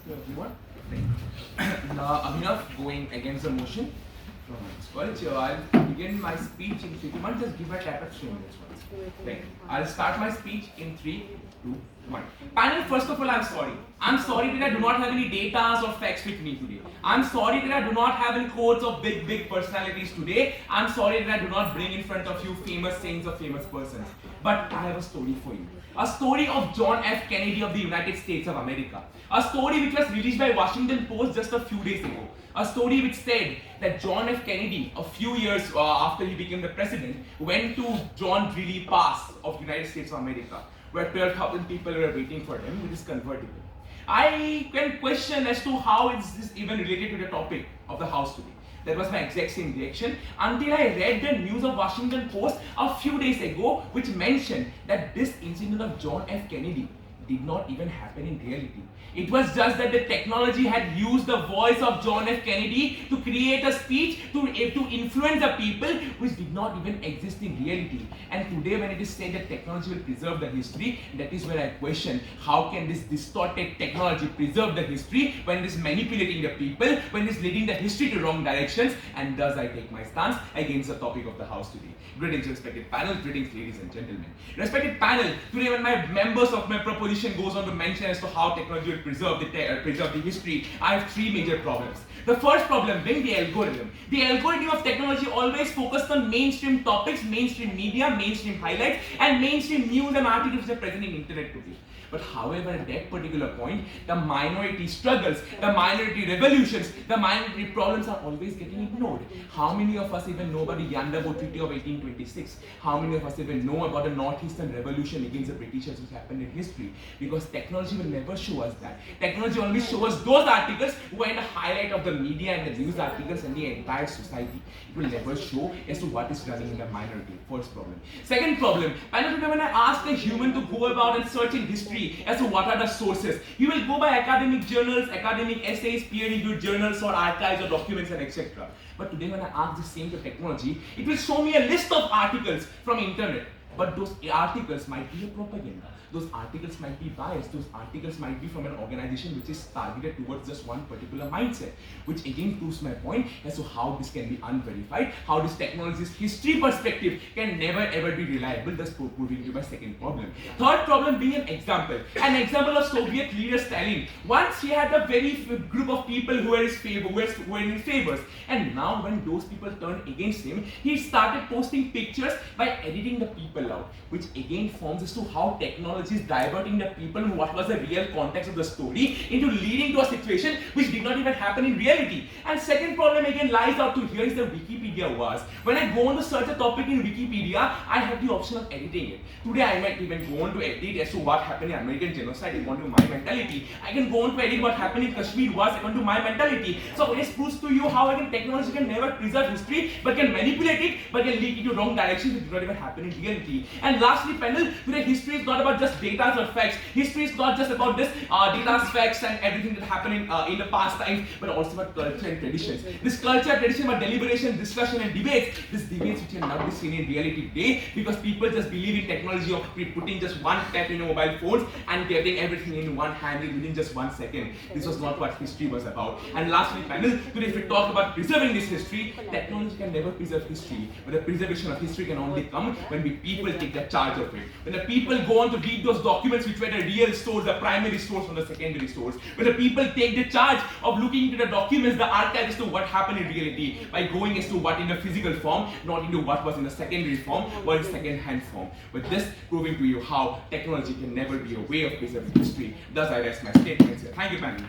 to everyone. Abhinav, going against the motion from college. I'll begin my speech in 3. You might just give a tap at 3 minutes once. Like, I'll start my speech in 3, 2, 1. Panel, first of all, I'm sorry. I'm sorry that I do not have any data or facts with me today. I'm sorry that I do not have any quotes of big personalities today. I'm sorry that I do not bring in front of you famous sayings of famous persons. But I have a story for you. A story of John F. Kennedy of the United States of America. A story which was released by Washington Post just a few days ago. A story which said that John F. Kennedy, a few years after he became the president, went to John Greeley Pass of the United States of America, where 12,000 people were waiting for him with his convertible. I can question as to how is this even related to the topic of the house today. That was my exact same reaction until I read the news of Washington Post a few days ago, which mentioned that this incident of John F. Kennedy did not even happen in reality. It was just that the technology had used the voice of John F. Kennedy to create a speech to influence the people which did not even exist in reality. And today when it is said that technology will preserve the history, that is where I question how can this distorted technology preserve the history when it is manipulating the people, when it is leading the history to wrong directions, and thus I take my stance against the topic of the house today. Greetings respected panel, greetings ladies and gentlemen. Respected panel, today when my members of my proposition goes on to mention as to how technology will preserve the history, I have 3 major problems. The first problem being the algorithm. The algorithm of technology always focused on mainstream topics, mainstream media, mainstream highlights, and mainstream news and articles that are present in internet today. But however, at that particular point, the minority struggles, the minority revolutions, the minority problems are always getting ignored. How many of us even know about the Yandabo Treaty of 1826? How many of us even know about the Northeastern Revolution against the Britishers which happened in history? Because technology will never show us that. Technology only shows us those articles who are in the highlight of the media and the news articles and the entire society. It will never show as to what is running in the minority. First problem. Second problem, when I ask a human to go about and search in history as to what are the sources, he will go by academic journals, academic essays, peer-reviewed journals or archives or documents and etc. But today when I ask the same to technology, it will show me a list of articles from internet. But those articles might be a propaganda. Those articles might be biased. Those articles might be from an organization which is targeted towards just one particular mindset. Which again proves my point as to how this can be unverified, how this technology's history perspective can never ever be reliable, thus proving you my second problem. Third problem being an example. An example of Soviet leader Stalin. Once he had a very group of people who were his favor, who were in favors. And now when those people turned against him, he started posting pictures by editing the people out, which again forms as to how technology is diverting the people who what was the real context of the story into leading to a situation which did not even happen in reality. And second problem again lies out to here is the Wikipedia wars. When I go on to search a topic in Wikipedia, I have the option of editing it. Today I might even go on to edit as to what happened in American genocide according to my mentality. I can go on to edit what happened in Kashmir wars according to my mentality. So this proves to you how again technology can never preserve history but can manipulate it but can lead into wrong directions which did not even happen in reality. And lastly, panel, today history is not about just data or facts. History is not just about this data, facts, and everything that happened in the past times, but also about culture and traditions. This culture and tradition about deliberation, discussion, and debates. These debates which are not be seen in reality today because people just believe in technology of putting just one tap in your mobile phones and getting everything in one hand within just 1 second. This was not what history was about. And lastly, panel, today if we talk about preserving this history, technology can never preserve history, but the preservation of history can only come when we people take the charge of it. When the people go on to read those documents which were the real source, the primary source from the secondary source. When the people take the charge of looking into the documents, the archive as to what happened in reality by going as to what in the physical form, not into what was in the secondary form or in second-hand form. With this proving to you how technology can never be a way of preserving history. Thus I rest my statements here. Thank you, panel.